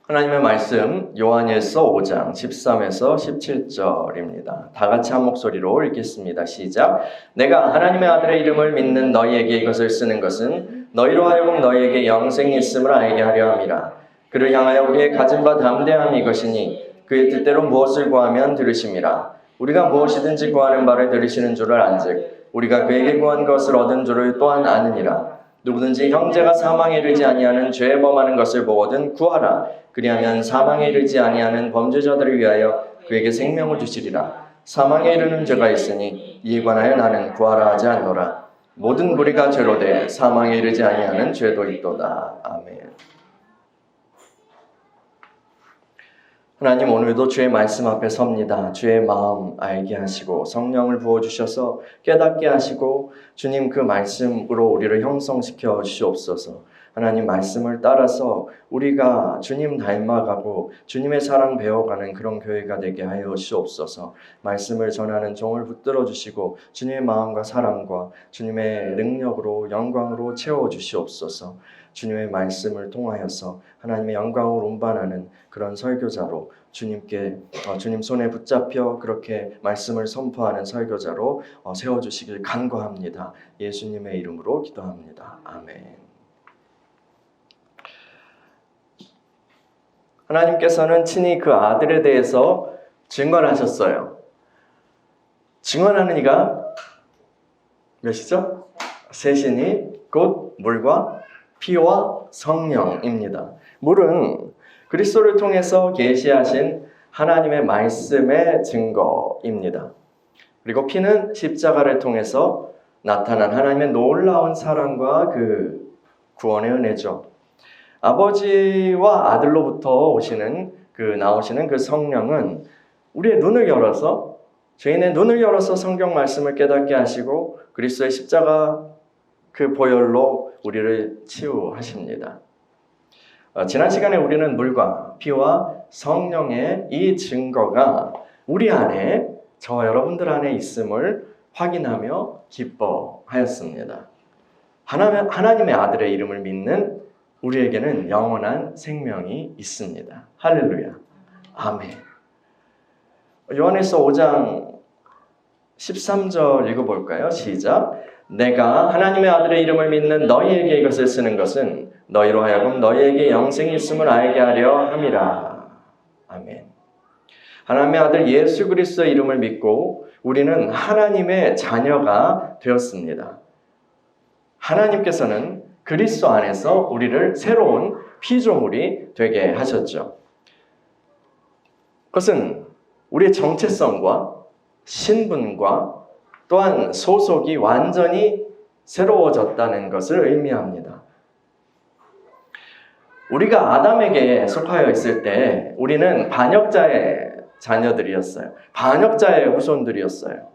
하나님의 말씀 요한일서 5장 13에서 17절입니다. 다 같이 한 목소리로 읽겠습니다. 시작. 내가 하나님의 아들의 이름을 믿는 너희에게 이것을 쓰는 것은 너희로 하여금 너희에게 영생이 있음을 알게 하려 함이라. 그를 향하여 우리의 가진 바 담대함이 이것이니 그의 뜻대로 무엇을 구하면 들으심이라. 우리가 무엇이든지 구하는 바를 들으시는 줄을 안즉 우리가 그에게 구한 것을 얻은 줄을 또한 아느니라. 누구든지 형제가 사망에 이르지 아니하는 죄에 범하는 것을 보거든 구하라. 그리하면 사망에 이르지 아니하는 범죄자들을 위하여 그에게 생명을 주시리라. 사망에 이르는 죄가 있으니 이에 관하여 나는 구하라 하지 않노라. 모든 무리가 죄로 돼 사망에 이르지 아니하는 죄도 있도다. 아멘. 하나님, 오늘도 주의 말씀 앞에 섭니다. 주의 마음 알게 하시고 성령을 부어주셔서 깨닫게 하시고 주님 그 말씀으로 우리를 형성시켜 주시옵소서. 하나님 말씀을 따라서 우리가 주님 닮아가고 주님의 사랑 배워가는 그런 교회가 되게 하여 주시옵소서. 말씀을 전하는 종을 붙들어 주시고 주님의 마음과 사랑과 주님의 능력으로 영광으로 채워 주시옵소서. 주님의 말씀을 통하여서 하나님의 영광을 운반하는 그런 설교자로 주님 손에 붙잡혀 그렇게 말씀을 선포하는 설교자로 세워주시길 간구합니다. 예수님의 이름으로 기도합니다. 아멘. 하나님께서는 친히 그 아들에 대해서 증언하셨어요. 증언하는 이가 몇이죠? 셋이니 곧 물과 피와 성령입니다. 물은 그리스도를 통해서 계시하신 하나님의 말씀의 증거입니다. 그리고 피는 십자가를 통해서 나타난 하나님의 놀라운 사랑과 그 구원의 은혜죠. 아버지와 아들로부터 나오시는 그 성령은 우리의 눈을 열어서 죄인의 눈을 열어서 성경 말씀을 깨닫게 하시고 그리스도의 십자가 그 보혈로 우리를 치유하십니다. 지난 시간에 우리는 물과 피와 성령의 이 증거가 우리 안에, 저와 여러분들 안에 있음을 확인하며 기뻐하였습니다. 하나님의 아들의 이름을 믿는 우리에게는 영원한 생명이 있습니다. 할렐루야. 아멘. 요한일서 5장 13절 읽어볼까요? 시작. 내가 하나님의 아들의 이름을 믿는 너희에게 이것을 쓰는 것은 너희로 하여금 너희에게 영생이 있음을 알게 하려 함이라. 아멘. 하나님의 아들 예수 그리스도의 이름을 믿고 우리는 하나님의 자녀가 되었습니다. 하나님께서는 그리스도 안에서 우리를 새로운 피조물이 되게 하셨죠. 그것은 우리의 정체성과 신분과 또한 소속이 완전히 새로워졌다는 것을 의미합니다. 우리가 아담에게 속하여 있을 때 우리는 반역자의 자녀들이었어요. 반역자의 후손들이었어요.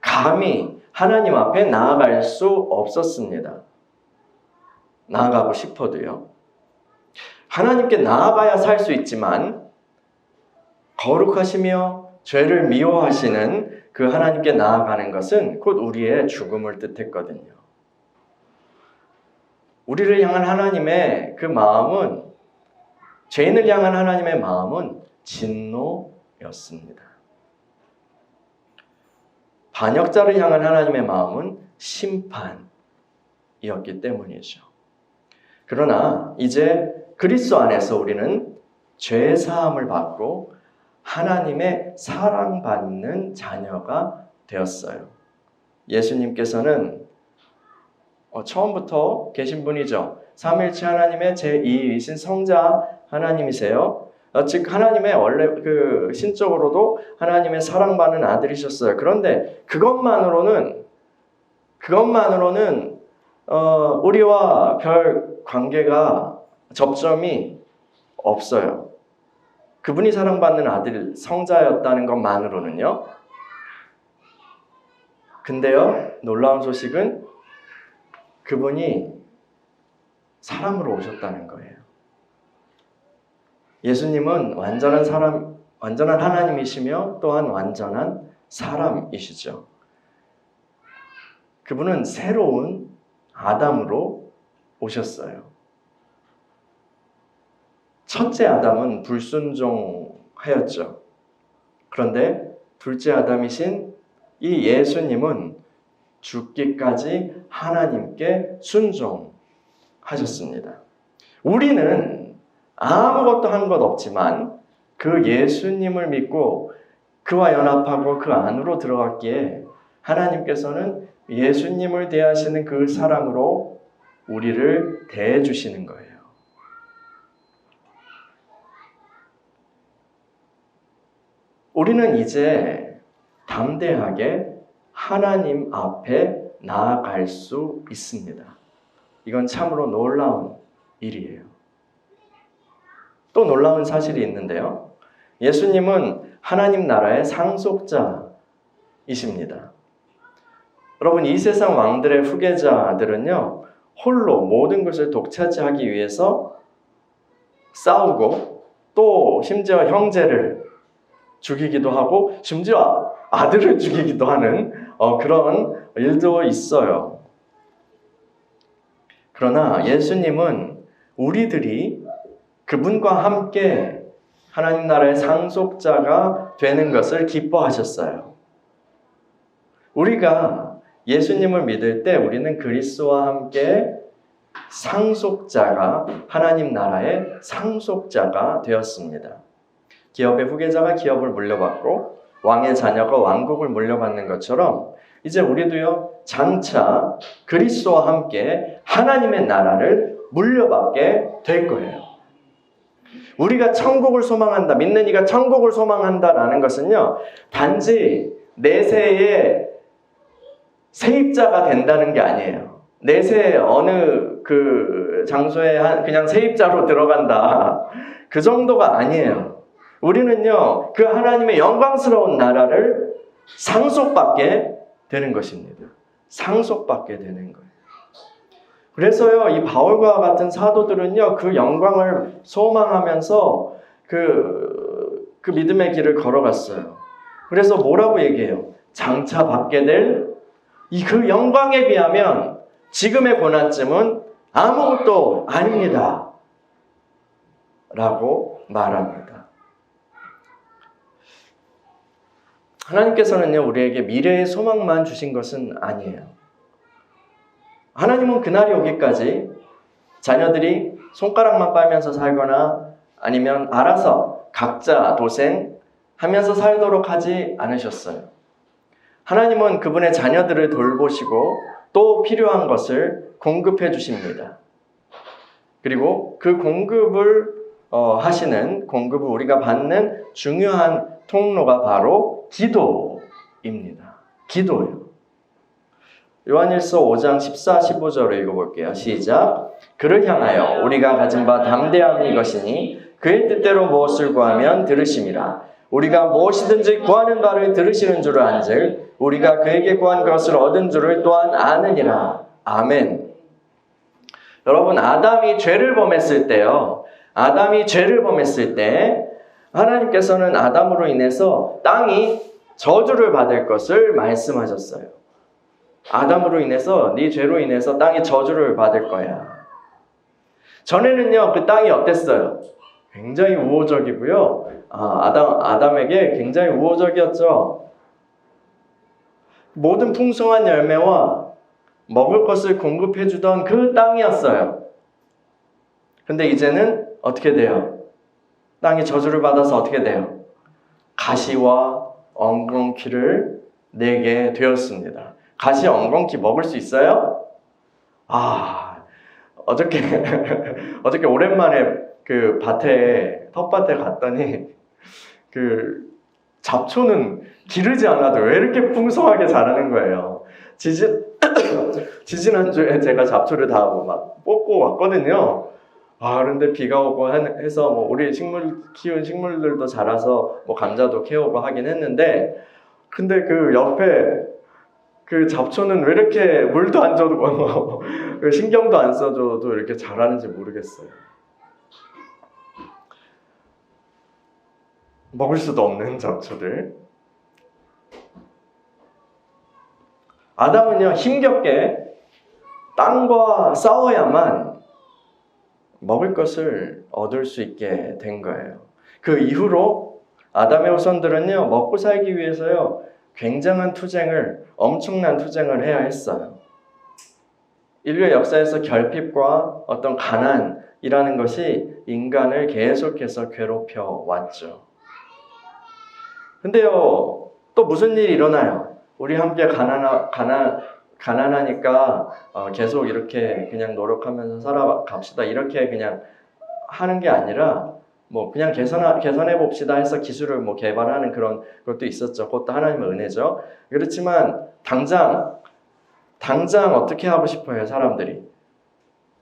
감히 하나님 앞에 나아갈 수 없었습니다. 나아가고 싶어도요. 하나님께 나아가야 살 수 있지만 거룩하시며 죄를 미워하시는 그 하나님께 나아가는 것은 곧 우리의 죽음을 뜻했거든요. 우리를 향한 하나님의 그 마음은, 죄인을 향한 하나님의 마음은 진노였습니다. 반역자를 향한 하나님의 마음은 심판이었기 때문이죠. 그러나 이제 그리스도 안에서 우리는 죄 사함을 받고 하나님의 사랑받는 자녀가 되었어요. 예수님께서는 처음부터 계신 분이죠. 삼위일체 하나님의 제2위이신 성자 하나님이세요. 즉 하나님의 원래 그 신적으로도 하나님의 사랑받는 아들이셨어요. 그런데 그것만으로는 우리와 별 관계가 접점이 없어요. 그분이 사랑받는 아들 성자였다는 것만으로는요. 근데요, 놀라운 소식은 그분이 사람으로 오셨다는 거예요. 예수님은 완전한 하나님이시며 또한 완전한 사람이시죠. 그분은 새로운 아담으로 오셨어요. 첫째 아담은 불순종하였죠. 그런데 둘째 아담이신 이 예수님은 죽기까지 하나님께 순종하셨습니다. 우리는 아무것도 한 것 없지만 그 예수님을 믿고 그와 연합하고 그 안으로 들어갔기에 하나님께서는 예수님을 대하시는 그 사랑으로 우리를 대해 주시는 거예요. 우리는 이제 담대하게 하나님 앞에 나아갈 수 있습니다. 이건 참으로 놀라운 일이에요. 또 놀라운 사실이 있는데요. 예수님은 하나님 나라의 상속자이십니다. 여러분, 이 세상 왕들의 후계자들은요, 홀로 모든 것을 독차지하기 위해서 싸우고 또 심지어 형제를 죽이기도 하고 심지어 아들을 죽이기도 하는 그런 일도 있어요. 그러나 예수님은 우리들이 그분과 함께 하나님 나라의 상속자가 되는 것을 기뻐하셨어요. 우리가 예수님을 믿을 때 우리는 그리스도와 함께 상속자가, 하나님 나라의 상속자가 되었습니다. 기업의 후계자가 기업을 물려받고 왕의 자녀가 왕국을 물려받는 것처럼 이제 우리도요, 장차 그리스도와 함께 하나님의 나라를 물려받게 될 거예요. 우리가 천국을 소망한다, 믿는 이가 천국을 소망한다라는 것은요, 단지 내세의 세입자가 된다는 게 아니에요. 내세 어느 그 장소에 그냥 세입자로 들어간다, 그 정도가 아니에요. 우리는요, 그 하나님의 영광스러운 나라를 상속받게 되는 것입니다. 상속받게 되는 거예요. 그래서요, 이 바울과 같은 사도들은요, 그 영광을 소망하면서 그 믿음의 길을 걸어갔어요. 그래서 뭐라고 얘기해요? 장차 받게 될 그 영광에 비하면 지금의 고난쯤은 아무것도 아닙니다. 라고 말합니다. 하나님께서는요, 우리에게 미래의 소망만 주신 것은 아니에요. 하나님은 그날이 오기까지 자녀들이 손가락만 빨면서 살거나 아니면 알아서 각자 도생하면서 살도록 하지 않으셨어요. 하나님은 그분의 자녀들을 돌보시고 또 필요한 것을 공급해 주십니다. 그리고 그 공급을 하시는, 공급을 우리가 받는 중요한 통로가 바로 기도입니다. 기도예요. 요한일서 5장 14, 15절을 읽어볼게요. 시작. 그를 향하여 우리가 가진 바 담대함이 이것이니 그의 뜻대로 무엇을 구하면 들으심이라. 우리가 무엇이든지 구하는 바를 들으시는 줄을 안즉 우리가 그에게 구한 것을 얻은 줄을 또한 아느니라. 아멘. 여러분, 아담이 죄를 범했을 때요, 아담이 죄를 범했을 때 하나님께서는 아담으로 인해서 땅이 저주를 받을 것을 말씀하셨어요. 아담으로 인해서, 네 죄로 인해서 땅이 저주를 받을 거야. 전에는요, 그 땅이 어땠어요? 굉장히 우호적이고요. 아담에게 굉장히 우호적이었죠. 모든 풍성한 열매와 먹을 것을 공급해주던 그 땅이었어요. 근데 이제는 어떻게 돼요? 땅이 저주를 받아서 어떻게 돼요? 가시와 엉겅퀴를 내게 되었습니다. 가시 엉겅퀴 먹을 수 있어요? 어저께 오랜만에 그 텃밭에 갔더니 그 잡초는 기르지 않아도 왜 이렇게 풍성하게 자라는 거예요. 지지난주에 제가 잡초를 다 막 뽑고 왔거든요. 그런데 비가 오고 해서 뭐 우리 키운 식물들도 자라서 뭐 감자도 캐오고 하긴 했는데, 근데 그 옆에 그 잡초는 왜 이렇게 물도 안 줘도 신경도 안 써줘도 이렇게 자라는지 모르겠어요. 먹을 수도 없는 잡초들. 아담은요, 힘겹게 땅과 싸워야만 먹을 것을 얻을 수 있게 된 거예요. 그 이후로 아담의 후손들은요, 먹고 살기 위해서요, 굉장한 투쟁을, 엄청난 투쟁을 해야 했어요. 인류의 역사에서 결핍과 어떤 가난이라는 것이 인간을 계속해서 괴롭혀 왔죠. 근데요, 또 무슨 일이 일어나요? 우리 함께 가난하니까 계속 이렇게 그냥 노력하면서 살아갑시다. 이렇게 그냥 하는 게 아니라 뭐 그냥 개선해 봅시다 해서 기술을 뭐 개발하는 그런 것도 있었죠. 그것도 하나님의 은혜죠. 그렇지만 당장 어떻게 하고 싶어요, 사람들이?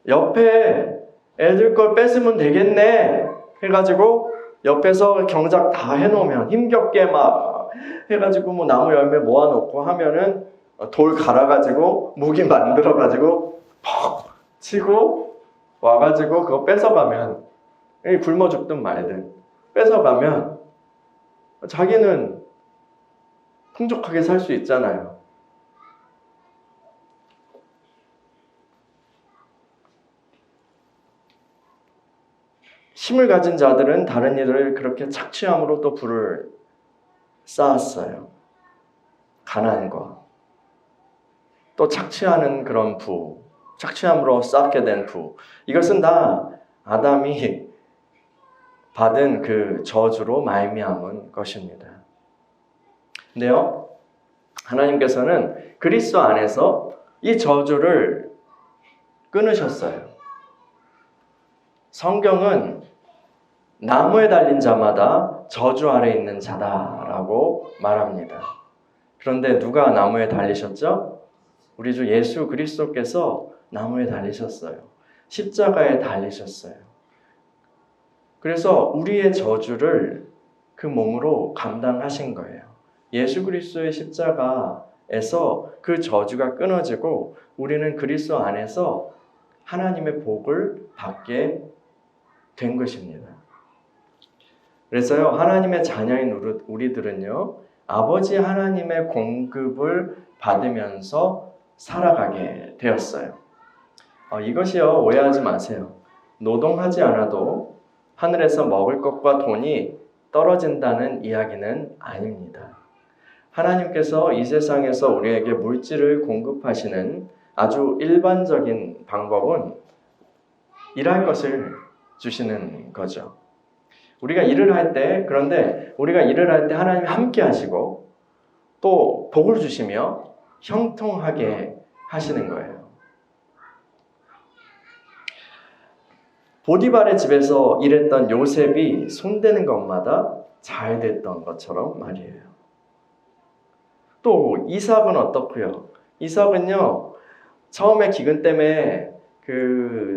옆에 애들 걸 뺏으면 되겠네 해가지고 옆에서 경작 다 해놓으면 힘겹게 막 해가지고 뭐 나무 열매 모아놓고 하면은 돌 갈아가지고 무기 만들어가지고 퍽 치고 와가지고 그거 뺏어가면 굶어 죽든 말든 뺏어가면 자기는 풍족하게 살 수 있잖아요. 힘을 가진 자들은 다른 이들을 그렇게 착취함으로 또 부를 쌓았어요. 가난과 또 착취하는 그런 착취함으로 쌓게 된 부. 이것은 다 아담이 받은 그 저주로 말미암은 것입니다. 근데요, 하나님께서는 그리스도 안에서 이 저주를 끊으셨어요. 성경은 나무에 달린 자마다 저주 아래 있는 자다라고 말합니다. 그런데 누가 나무에 달리셨죠? 우리 주 예수 그리스도께서 나무에 달리셨어요. 십자가에 달리셨어요. 그래서 우리의 저주를 그 몸으로 감당하신 거예요. 예수 그리스도의 십자가에서 그 저주가 끊어지고 우리는 그리스도 안에서 하나님의 복을 받게 된 것입니다. 그래서요, 하나님의 자녀인 우리들은요, 아버지 하나님의 공급을 받으면서 살아가게 되었어요. 이것이요, 오해하지 마세요. 노동하지 않아도 하늘에서 먹을 것과 돈이 떨어진다는 이야기는 아닙니다. 하나님께서 이 세상에서 우리에게 물질을 공급하시는 아주 일반적인 방법은 일할 것을 주시는 거죠. 우리가 일을 할 때, 그런데 우리가 일을 할 때 하나님이 함께 하시고 또 복을 주시며 형통하게 하시는 거예요. 보디발의 집에서 일했던 요셉이 손대는 것마다 잘 됐던 것처럼 말이에요. 또 이삭은 어떻고요? 이삭은요, 처음에 기근 때문에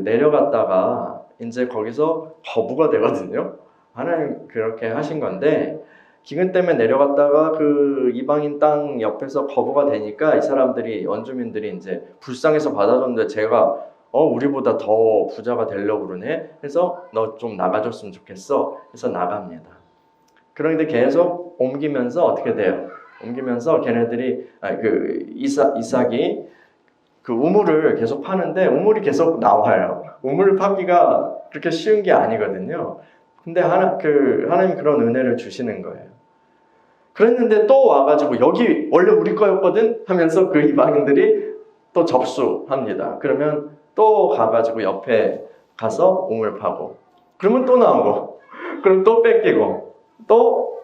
내려갔다가 이제 거기서 거부가 되거든요. 하나님 그렇게 하신 건데, 기근 때문에 내려갔다가 그 이방인 땅 옆에서 거부가 되니까 이 사람들이, 원주민들이 이제 불쌍해서 받아줬는데 제가 우리보다 더 부자가 되려고 그러네. 그래서 너 좀 나가줬으면 좋겠어. 해서 나갑니다. 그런데 계속 옮기면서 어떻게 돼요? 옮기면서 걔네들이 이삭이 그 우물을 계속 파는데 우물이 계속 나와요. 우물을 파기가 그렇게 쉬운 게 아니거든요. 근데 하나님이 그런 은혜를 주시는 거예요. 그랬는데 또 와가지고 여기 원래 우리 거였거든 하면서 그 이방인들이 또 접수합니다. 그러면 또 가가지고 옆에 가서 우물 파고, 그러면 또 나오고, 그럼 또 뺏기고, 또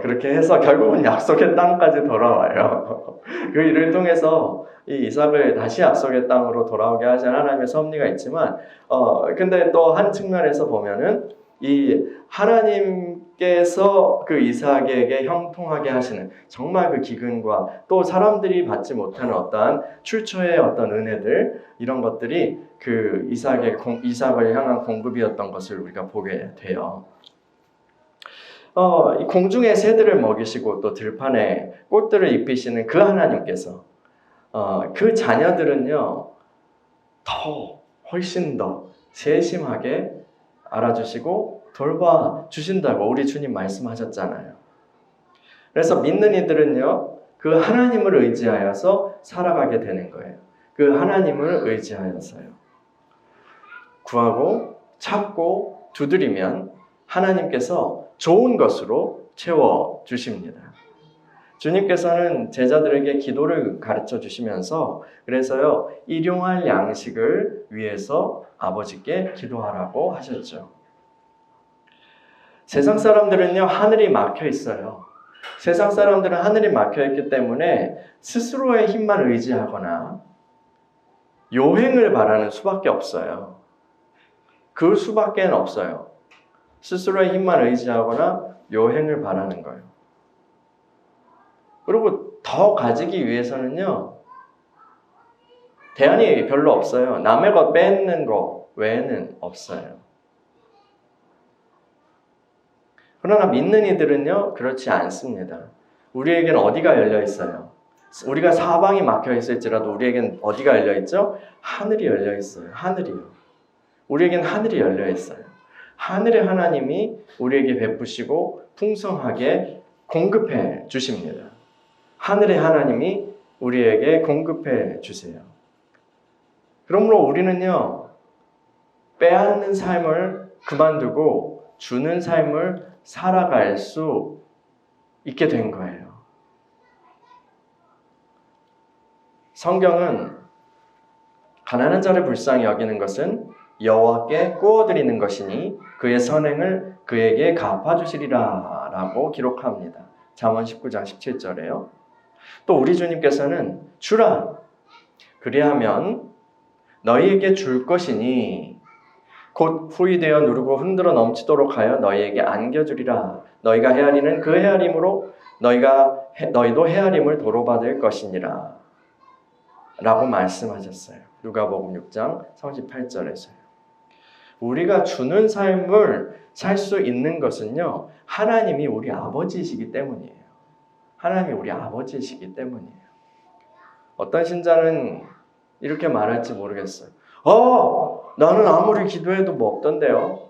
그렇게 해서 결국은 약속의 땅까지 돌아와요. 그 일을 통해서 이 이삭을 다시 약속의 땅으로 돌아오게 하신 하나님의 섭리가 있지만, 근데 또 한 측면에서 보면은 이 하나님께서 그 이삭에게 형통하게 하시는 정말 그 기근과 또 사람들이 받지 못하는 어떠한 출처의 어떤 은혜들, 이런 것들이 그 이삭을 향한 공급이었던 것을 우리가 보게 돼요. 이 공중의 새들을 먹이시고 또 들판에 꽃들을 입히시는 그 하나님께서 그 자녀들은요, 훨씬 더 세심하게 알아주시고 돌봐주신다고 우리 주님 말씀하셨잖아요. 그래서 믿는 이들은요, 그 하나님을 의지하여서 살아가게 되는 거예요. 그 하나님을 의지하여서요. 구하고 찾고 두드리면 하나님께서 좋은 것으로 채워주십니다. 주님께서는 제자들에게 기도를 가르쳐 주시면서 그래서요, 일용할 양식을 위해서 아버지께 기도하라고 하셨죠. 세상 사람들은요, 하늘이 막혀 있어요. 세상 사람들은 하늘이 막혀 있기 때문에 스스로의 힘만 의지하거나 요행을 바라는 수밖에 없어요. 그 수밖에 없어요. 스스로의 힘만 의지하거나 요행을 바라는 거예요. 그리고 더 가지기 위해서는요, 대안이 별로 없어요. 남의 것 뺏는 거 외에는 없어요. 그러나 믿는 이들은요, 그렇지 않습니다. 우리에겐 어디가 열려 있어요? 우리가 사방이 막혀 있을지라도 우리에겐 어디가 열려 있죠? 하늘이 열려 있어요. 하늘이요. 우리에겐 하늘이 열려 있어요. 하늘의 하나님이 우리에게 베푸시고 풍성하게 공급해 주십니다. 하늘의 하나님이 우리에게 공급해 주세요. 그러므로 우리는요, 빼앗는 삶을 그만두고 주는 삶을 살아갈 수 있게 된 거예요. 성경은 가난한 자를 불쌍히 여기는 것은 여호와께 꾸어드리는 것이니 그의 선행을 그에게 갚아주시리라 라고 기록합니다. 잠언 19장 17절에요. 또 우리 주님께서는 주라, 그리하면 너희에게 줄 것이니 곧 후이되어 누르고 흔들어 넘치도록 하여 너희에게 안겨주리라. 너희가 헤아리는 그 헤아림으로 너희도 헤아림을 도로받을 것이니라 라고 말씀하셨어요. 누가복음 6장 38절에서요. 우리가 주는 삶을 살 수 있는 것은요, 하나님이 우리 아버지이시기 때문이에요. 하나님이 우리 아버지이시기 때문이에요. 어떤 신자는 이렇게 말할지 모르겠어요. 나는 아무리 기도해도 뭐 없던데요.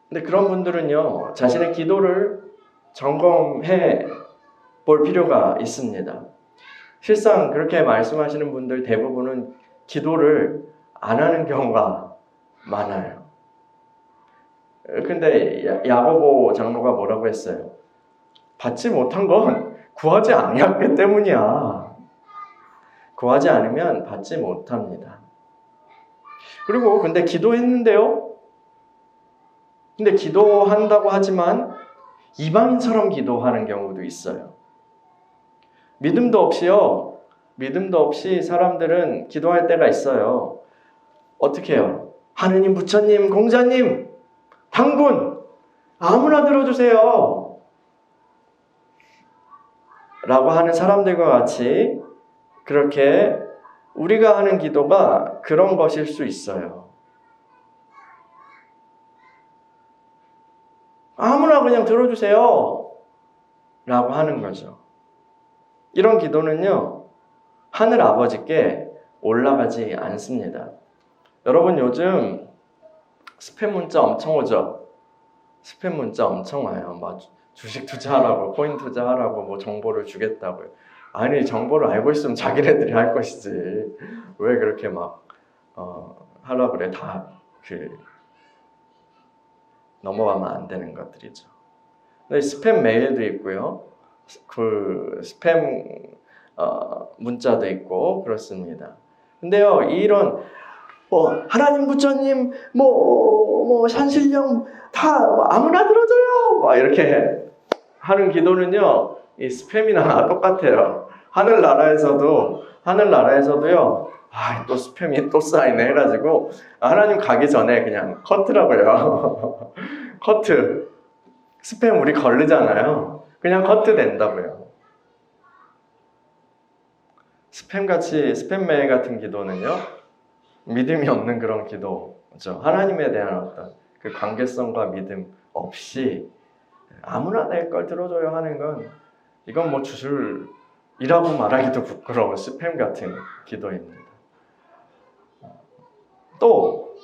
근데 그런 분들은요, 자신의 기도를 점검해 볼 필요가 있습니다. 실상 그렇게 말씀하시는 분들 대부분은 기도를 안 하는 경우가 많아요. 근데 야고보 장로가 뭐라고 했어요? 받지 못한 건 구하지 아니했기 때문이야. 구하지 않으면 받지 못합니다. 그리고 근데 기도했는데요? 근데 기도한다고 하지만 이방인처럼 기도하는 경우도 있어요. 믿음도 없이 사람들은 기도할 때가 있어요. 어떻게 해요? 하느님, 부처님, 공자님, 당군, 아무나 들어주세요 라고 하는 사람들과 같이 그렇게 우리가 하는 기도가 그런 것일 수 있어요. 아무나 그냥 들어주세요 라고 하는 거죠. 이런 기도는요, 하늘 아버지께 올라가지 않습니다. 여러분, 요즘 스팸 문자 엄청 오죠? 스팸 문자 엄청 와요. 막 주식 투자하라고, 코인 투자하라고, 뭐 정보를 주겠다고요. 아니, 정보를 알고 있으면 자기네들이 할 것이지. 왜 그렇게 막 하려고 그래. 다 넘어가면 안 되는 것들이죠. 근데 스팸 메일도 있고요. 그 스팸 문자도 있고 그렇습니다. 근데요, 이런 하나님, 부처님, 산신령 다 아무나 들어줘요 막 이렇게 하는 기도는요, 이 스팸이나 똑같아요. 하늘나라에서도요, 또 스팸이 또 쌓이네 해가지고 하나님 가기 전에 그냥 커트라고요. 커트. 스팸 우리 거르잖아요. 그냥 커트 된다고요. 스팸 메일 같은 기도는요, 믿음이 없는 그런 기도죠. 하나님에 대한 어떤 그 관계성과 믿음 없이 아무나 내 걸 들어줘요 하는 건, 이건 뭐 주술이라고 말하기도 부끄러운 스팸 같은 기도입니다. 또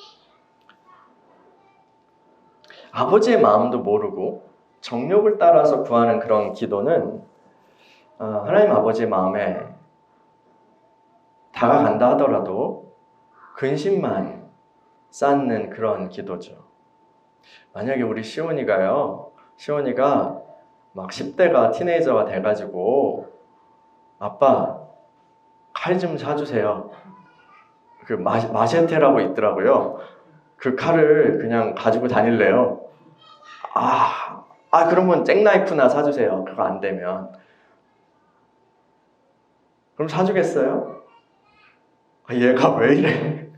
아버지의 마음도 모르고 정욕을 따라서 구하는 그런 기도는 하나님 아버지의 마음에 다가간다 하더라도 근심만 쌓는 그런 기도죠. 만약에 우리 시온이가 막 10대가 티네이저가 돼가지고 아빠 칼 좀 사주세요. 그 마셰테라고 있더라고요. 그 칼을 그냥 가지고 다닐래요. 그러면 잭나이프나 사주세요. 그거 안 되면. 그럼 사주겠어요? 얘가 왜 이래?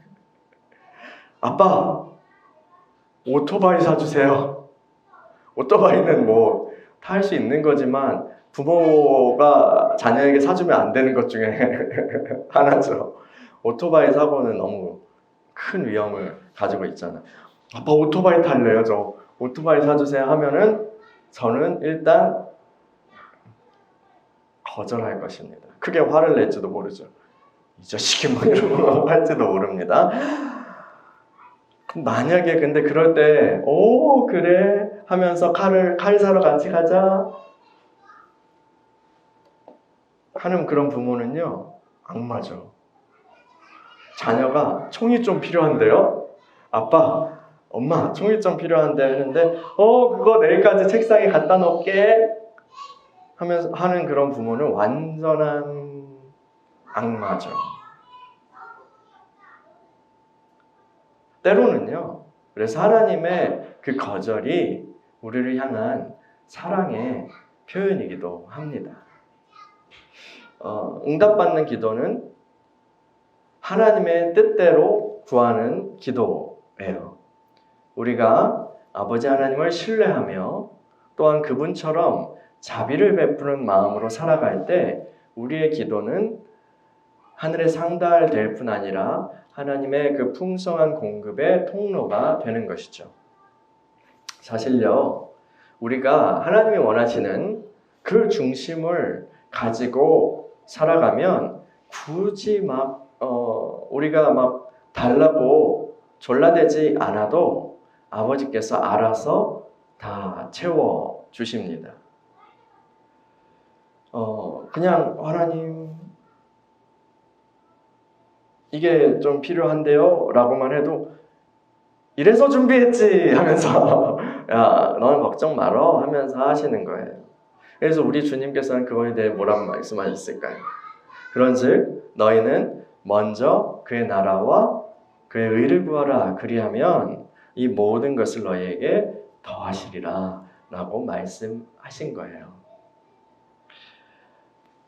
아빠, 오토바이 사주세요. 오토바이는 뭐 탈 수 있는 거지만 부모가 자녀에게 사주면 안 되는 것 중에 하나죠. 오토바이 사고는 너무 큰 위험을 가지고 있잖아요. 아빠 오토바이 탈래요. 저 오토바이 사주세요 하면은 저는 일단 거절할 것입니다. 크게 화를 낼지도 모르죠. 이 자식이 뭐 이러고 할지도 모릅니다. 만약에 근데 그럴 때 오 그래 하면서 칼 사러 같이 가자 하는 그런 부모는요 악마죠. 자녀가 총이 좀 필요한데요. 아빠 엄마 총이 좀 필요한데 하는데 그거 내일까지 책상에 갖다 놓을게 하면서 하는 그런 부모는 완전한 악마죠. 때로는요. 그래서 하나님의 그 거절이 우리를 향한 사랑의 표현이기도 합니다. 응답받는 기도는 하나님의 뜻대로 구하는 기도예요. 우리가 아버지 하나님을 신뢰하며 또한 그분처럼 자비를 베푸는 마음으로 살아갈 때 우리의 기도는 하늘에 상달될 뿐 아니라 하나님의 그 풍성한 공급의 통로가 되는 것이죠. 사실요, 우리가 하나님이 원하시는 그 중심을 가지고 살아가면 굳이 우리가 막 달라고 졸라대지 않아도 아버지께서 알아서 다 채워 주십니다. 그냥 하나님 이게 좀 필요한데요 라고만 해도 이래서 준비했지 하면서 야 너는 걱정 말어 하면서 하시는 거예요. 그래서 우리 주님께서는 그거에 대해 뭐라고 말씀하셨을까요? 그런즉 너희는 먼저 그의 나라와 그의 의를 구하라. 그리하면 이 모든 것을 너희에게 더하시리라 라고 말씀하신 거예요.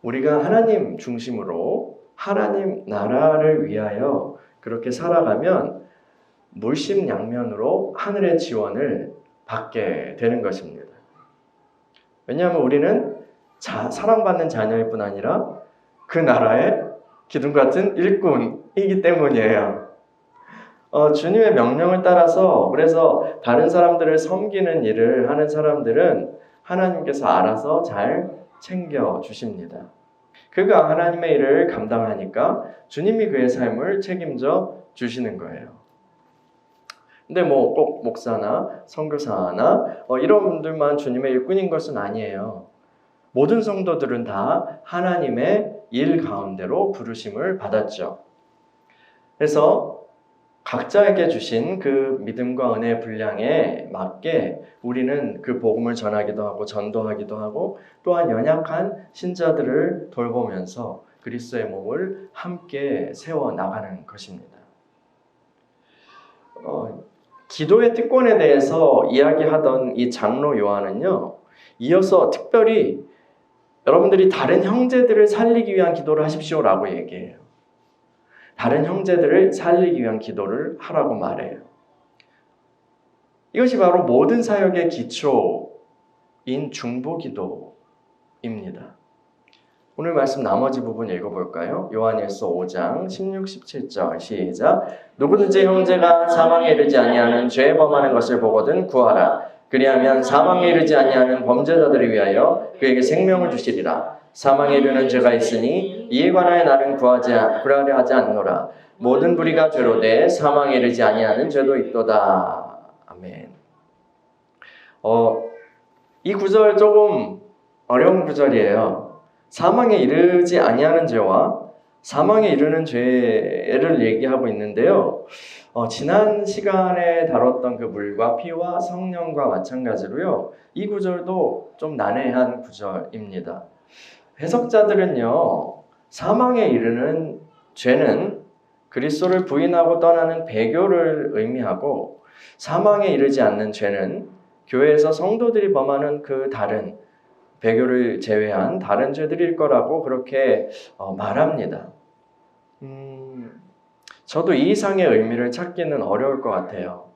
우리가 하나님 중심으로 하나님 나라를 위하여 그렇게 살아가면 물심양면으로 하늘의 지원을 받게 되는 것입니다. 왜냐하면 우리는 사랑받는 자녀일 뿐 아니라 그 나라의 기둥 같은 일꾼이기 때문이에요. 주님의 명령을 따라서 그래서 다른 사람들을 섬기는 일을 하는 사람들은 하나님께서 알아서 잘 챙겨주십니다. 그가 하나님의 일을 감당하니까 주님이 그의 삶을 책임져 주시는 거예요. 근데 뭐 꼭 목사나 선교사나 이런 분들만 주님의 일꾼인 것은 아니에요. 모든 성도들은 다 하나님의 일 가운데로 부르심을 받았죠. 그래서 각자에게 주신 그 믿음과 은혜의 분량에 맞게 우리는 그 복음을 전하기도 하고 전도하기도 하고 또한 연약한 신자들을 돌보면서 그리스도의 몸을 함께 세워나가는 것입니다. 기도의 특권에 대해서 이야기하던 이 장로 요한은요, 이어서 특별히 여러분들이 다른 형제들을 살리기 위한 기도를 하십시오라고 얘기해요. 다른 형제들을 살리기 위한 기도를 하라고 말해요. 이것이 바로 모든 사역의 기초인 중보기도입니다. 오늘 말씀 나머지 부분 읽어볼까요? 요한일서 5장 16, 17절 시작. 누구든지 형제가 사망에 이르지 아니하는 죄 범하는 것을 보거든 구하라. 그리하면 사망에 이르지 아니하는 범죄자들을 위하여 그에게 생명을 주시리라. 사망에 이르는 죄가 있으니 이에 관하여 나는 구하려 하지 않노라. 모든 불의가 죄로 돼 사망에 이르지 아니하는 죄도 있도다. 아멘. 이 구절 조금 어려운 구절이에요. 사망에 이르지 아니하는 죄와 사망에 이르는 죄를 얘기하고 있는데요. 지난 시간에 다뤘던 그 물과 피와 성령과 마찬가지로요. 이 구절도 좀 난해한 구절입니다. 해석자들은요. 사망에 이르는 죄는 그리스도를 부인하고 떠나는 배교를 의미하고, 사망에 이르지 않는 죄는 교회에서 성도들이 범하는 그 다른 배교를 제외한 다른 죄들일 거라고 그렇게 말합니다. 저도 이 이상의 의미를 찾기는 어려울 것 같아요.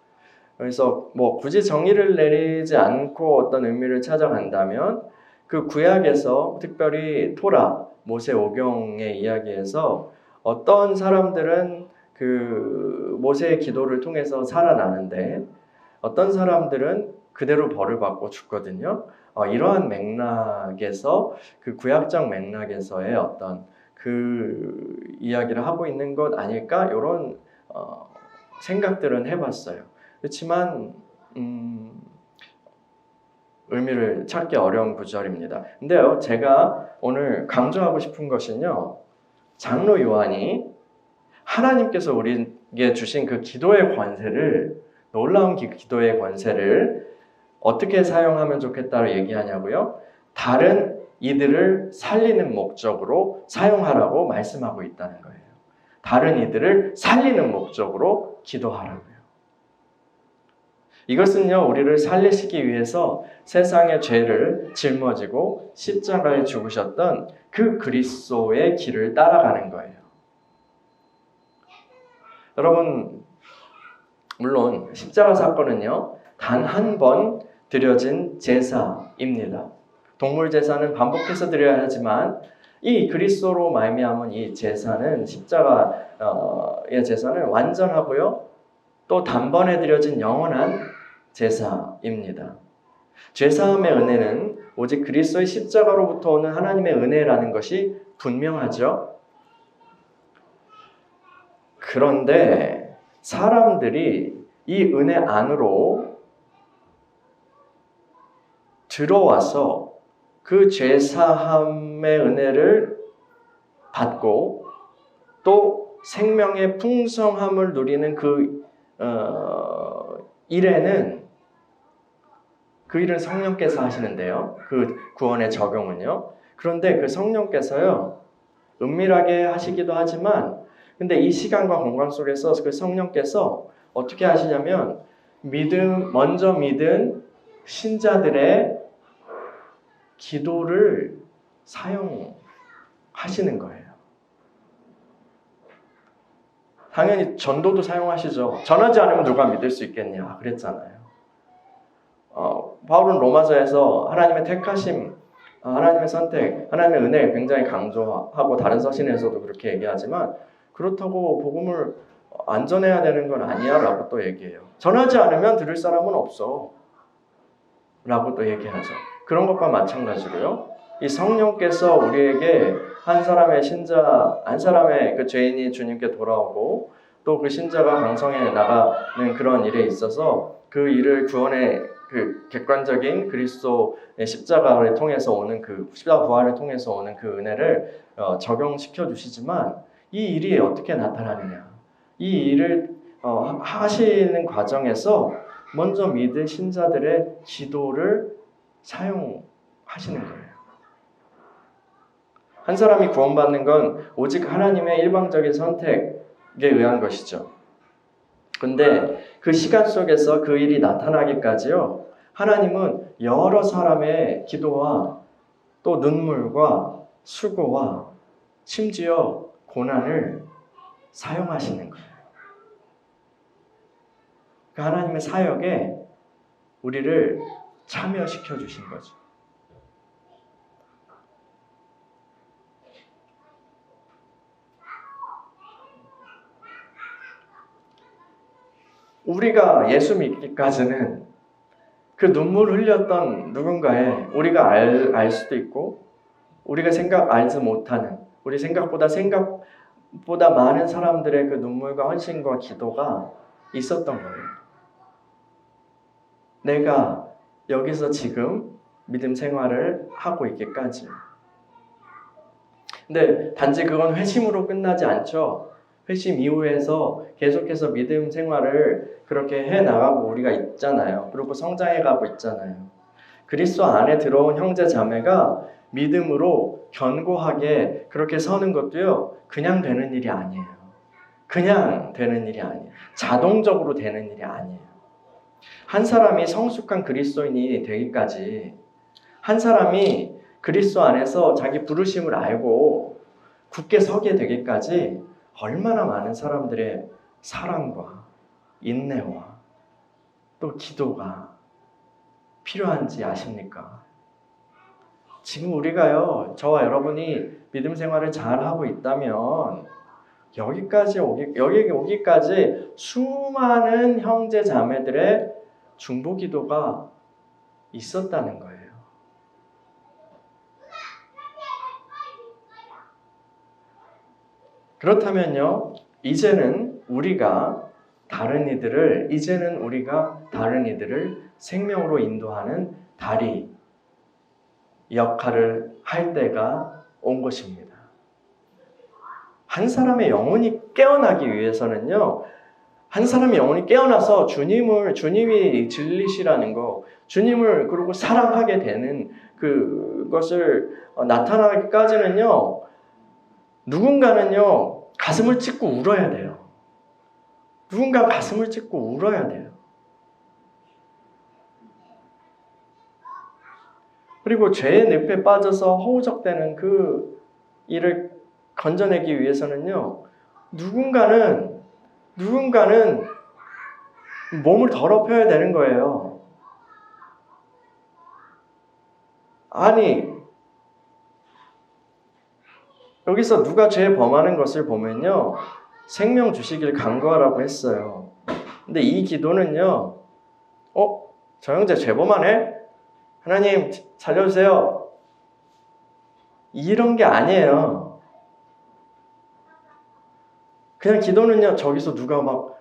그래서 굳이 정의를 내리지 않고 어떤 의미를 찾아간다면 그 구약에서 특별히 토라, 모세 오경의 이야기에서 어떤 사람들은 그 모세의 기도를 통해서 살아나는데 어떤 사람들은 그대로 벌을 받고 죽거든요. 이러한 맥락에서 그 구약적 맥락에서의 어떤 그 이야기를 하고 있는 것 아닐까? 이런 생각들은 해봤어요. 그렇지만 의미를 찾기 어려운 구절입니다. 근데요, 제가 오늘 강조하고 싶은 것은요, 장로 요한이 하나님께서 우리에게 주신 그 기도의 권세를, 놀라운 기도의 권세를 어떻게 사용하면 좋겠다고 얘기하냐고요? 다른 이들을 살리는 목적으로 사용하라고 말씀하고 있다는 거예요. 다른 이들을 살리는 목적으로 기도하라고요. 이것은요, 우리를 살리시기 위해서 세상의 죄를 짊어지고 십자가에 죽으셨던 그 그리스도의 길을 따라가는 거예요. 여러분, 물론 십자가 사건은요, 단 한 번 드려진 제사입니다. 동물 제사는 반복해서 드려야 하지만 이 그리스도로 말미암은 이 제사는, 십자가의 제사는 완전하고요, 또 단번에 드려진 영원한 제사입니다. 죄사함의 은혜는 오직 그리스도의 십자가로부터 오는 하나님의 은혜라는 것이 분명하죠. 그런데 사람들이 이 은혜 안으로 들어와서 그 죄사함의 은혜를 받고 또 생명의 풍성함을 누리는 그 일에는, 그 일은 성령께서 하시는데요. 그 구원의 적용은요. 그런데 그 성령께서요, 은밀하게 하시기도 하지만, 근데 이 시간과 공간 속에서 그 성령께서 어떻게 하시냐면, 먼저 믿은 신자들의 기도를 사용하시는 거예요. 당연히 전도도 사용하시죠. 전하지 않으면 누가 믿을 수 있겠냐 그랬잖아요. 바울은 로마서에서 하나님의 택하심, 하나님의 선택, 하나님의 은혜를 굉장히 강조하고 다른 서신에서도 그렇게 얘기하지만, 그렇다고 복음을 안 전해야 되는 건 아니야 라고 또 얘기해요. 전하지 않으면 들을 사람은 없어 라고 또 얘기하죠. 그런 것과 마찬가지로요, 이 성령께서 우리에게 한 사람의 그 죄인이 주님께 돌아오고 또 그 신자가 강성해 나가는 그런 일에 있어서 그 일을, 구원의 그 객관적인 그리스도의 십자가를 통해서 오는 그 십자가 부활을 통해서 오는 그 은혜를 적용시켜 주시지만, 이 일이 어떻게 나타나느냐, 이 일을 하시는 과정에서 먼저 믿은 신자들의 기도를 사용하시는 거예요. 한 사람이 구원받는 건 오직 하나님의 일방적인 선택에 의한 것이죠. 근데 그 시간 속에서 그 일이 나타나기까지요, 하나님은 여러 사람의 기도와 또 눈물과 수고와 심지어 고난을 사용하시는 거예요. 그 하나님의 사역에 우리를 참여시켜 주신 거죠. 우리가 예수 믿기까지는 그 눈물 흘렸던 누군가의, 우리가 알 수도 있고 우리가 알지 못하는, 우리 생각보다 많은 사람들의 그 눈물과 헌신과 기도가 있었던 거예요. 내가 여기서 지금 믿음 생활을 하고 있기까지. 근데 단지 그건 회심으로 끝나지 않죠. 회심 이후에서 계속해서 믿음 생활을 그렇게 해나가고 우리가 있잖아요. 그리고 성장해가고 있잖아요. 그리스도 안에 들어온 형제 자매가 믿음으로 견고하게 그렇게 서는 것도요, 그냥 되는 일이 아니에요. 그냥 되는 일이 아니에요. 자동적으로 되는 일이 아니에요. 한 사람이 성숙한 그리스도인이 되기까지, 한 사람이 그리스도 안에서 자기 부르심을 알고 굳게 서게 되기까지 얼마나 많은 사람들의 사랑과 인내와 또 기도가 필요한지 아십니까? 지금 우리가요, 저와 여러분이 믿음 생활을 잘 하고 있다면 여기까지 오기까지 수많은 형제 자매들의 중보 기도가 있었다는 거예요. 그렇다면요, 이제는 우리가 다른 이들을 생명으로 인도하는 다리 역할을 할 때가 온 것입니다. 한 사람의 영혼이 깨어나기 위해서는요, 한 사람의 영혼이 깨어나서 주님이 진리시라는 거, 주님을 그리고 사랑하게 되는 그것을 나타나기까지는요, 누군가는요, 가슴을 찢고 울어야 돼요. 누군가 가슴을 찢고 울어야 돼요. 그리고 죄의 늪에 빠져서 허우적대는 그 일을 건져내기 위해서는요, 누군가는 몸을 더럽혀야 되는 거예요. 아니, 여기서 누가 죄 범하는 것을 보면요, 생명 주시길 간구하라고 했어요. 근데 이 기도는요, 저 형제 죄 범하네? 하나님 살려주세요. 이런 게 아니에요. 그냥 기도는요, 저기서 누가 막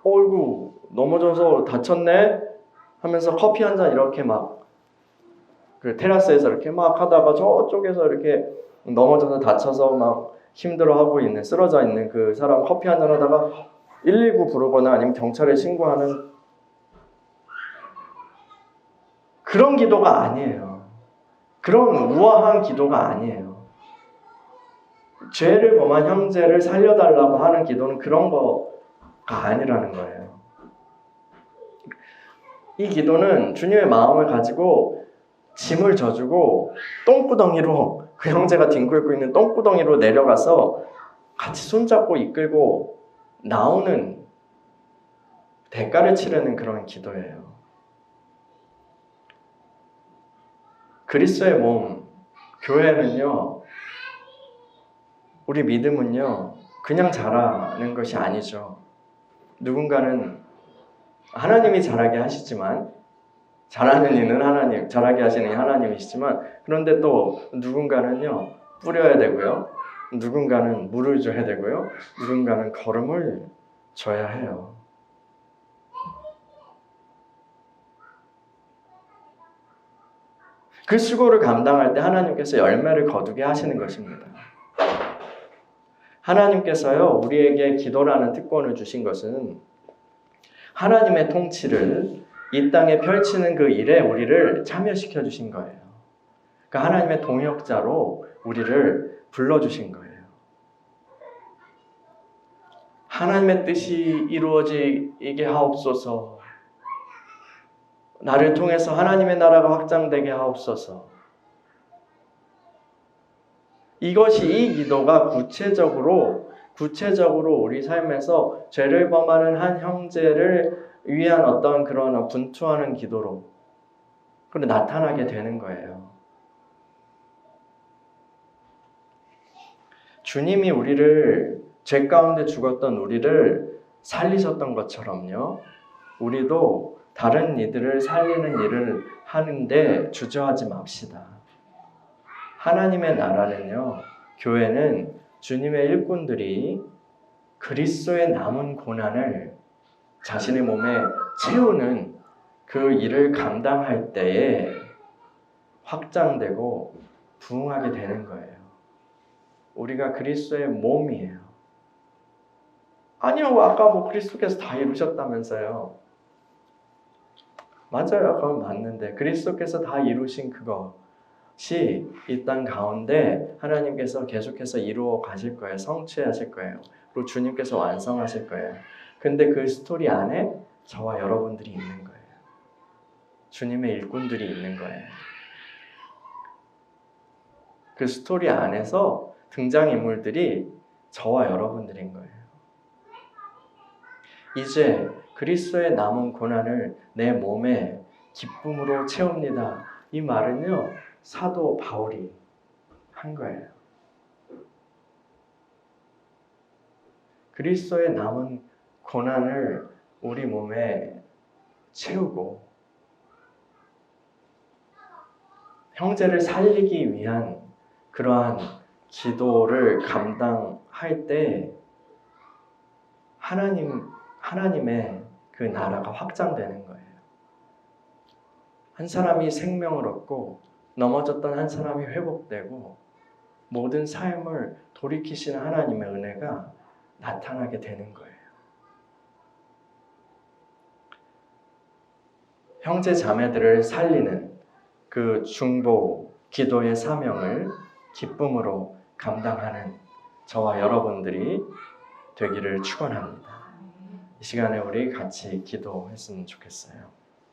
어이구 넘어져서 다쳤네 하면서 커피 한 잔 이렇게 막 그 테라스에서 이렇게 막 하다가 저쪽에서 이렇게 넘어져서 다쳐서 막 힘들어하고 있는, 쓰러져 있는 그 사람 커피 한 잔 하다가 119 부르거나 아니면 경찰에 신고하는 그런 기도가 아니에요. 그런 우아한 기도가 아니에요. 죄를 범한 형제를 살려달라고 하는 기도는 그런 거가 아니라는 거예요. 이 기도는 주님의 마음을 가지고 짐을 져주고 똥구덩이로, 그 형제가 뒹굴고 있는 똥구덩이로 내려가서 같이 손잡고 이끌고 나오는, 대가를 치르는 그런 기도예요. 그리스도의 몸, 교회는요, 우리 믿음은요, 그냥 자라는 것이 아니죠. 누군가는 하나님이 자라게 하시지만, 자라는 이는 하나님, 자라게 하시는 이 하나님이시지만, 그런데 또 누군가는요, 뿌려야 되고요, 누군가는 물을 줘야 되고요, 누군가는 걸음을 줘야 해요. 그 수고를 감당할 때 하나님께서 열매를 거두게 하시는 것입니다. 하나님께서요, 우리에게 기도라는 특권을 주신 것은 하나님의 통치를 이 땅에 펼치는 그 일에 우리를 참여시켜 주신 거예요. 그러니까 하나님의 동역자로 우리를 불러주신 거예요. 하나님의 뜻이 이루어지게 하옵소서. 나를 통해서 하나님의 나라가 확장되게 하옵소서. 이것이, 이 기도가 구체적으로 우리 삶에서 죄를 범하는 한 형제를 위한 어떤 그런 분투하는 기도로 나타나게 되는 거예요. 주님이 우리를, 죄 가운데 죽었던 우리를 살리셨던 것처럼요, 우리도 다른 이들을 살리는 일을 하는데 주저하지 맙시다. 하나님의 나라는요, 교회는 주님의 일꾼들이 그리스도의 남은 고난을 자신의 몸에 채우는 그 일을 감당할 때에 확장되고 부흥하게 되는 거예요. 우리가 그리스도의 몸이에요. 아니요, 아까 뭐 그리스도께서 다 이루셨다면서요. 맞아요, 그건 맞는데 그리스도께서 다 이루신 그것이 이 땅 가운데 하나님께서 계속해서 이루어 가실 거예요. 성취하실 거예요. 그리고 주님께서 완성하실 거예요. 근데 그 스토리 안에 저와 여러분들이 있는 거예요. 주님의 일꾼들이 있는 거예요. 그 스토리 안에서 등장인물들이 저와 여러분들인 거예요. 이제 그리스도의 남은 고난을 내 몸에 기쁨으로 채웁니다. 이 말은요, 사도 바울이 한 거예요. 그리스도의 남은 고난을 우리 몸에 채우고 형제를 살리기 위한 그러한 기도를 감당할 때 하나님의 그 나라가 확장되는 거예요. 한 사람이 생명을 얻고 넘어졌던 한 사람이 회복되고 모든 삶을 돌이키시는 하나님의 은혜가 나타나게 되는 거예요. 형제 자매들을 살리는 그 중보, 기도의 사명을 기쁨으로 감당하는 저와 여러분들이 되기를 축원합니다. 이 시간에 우리 같이 기도했으면 좋겠어요.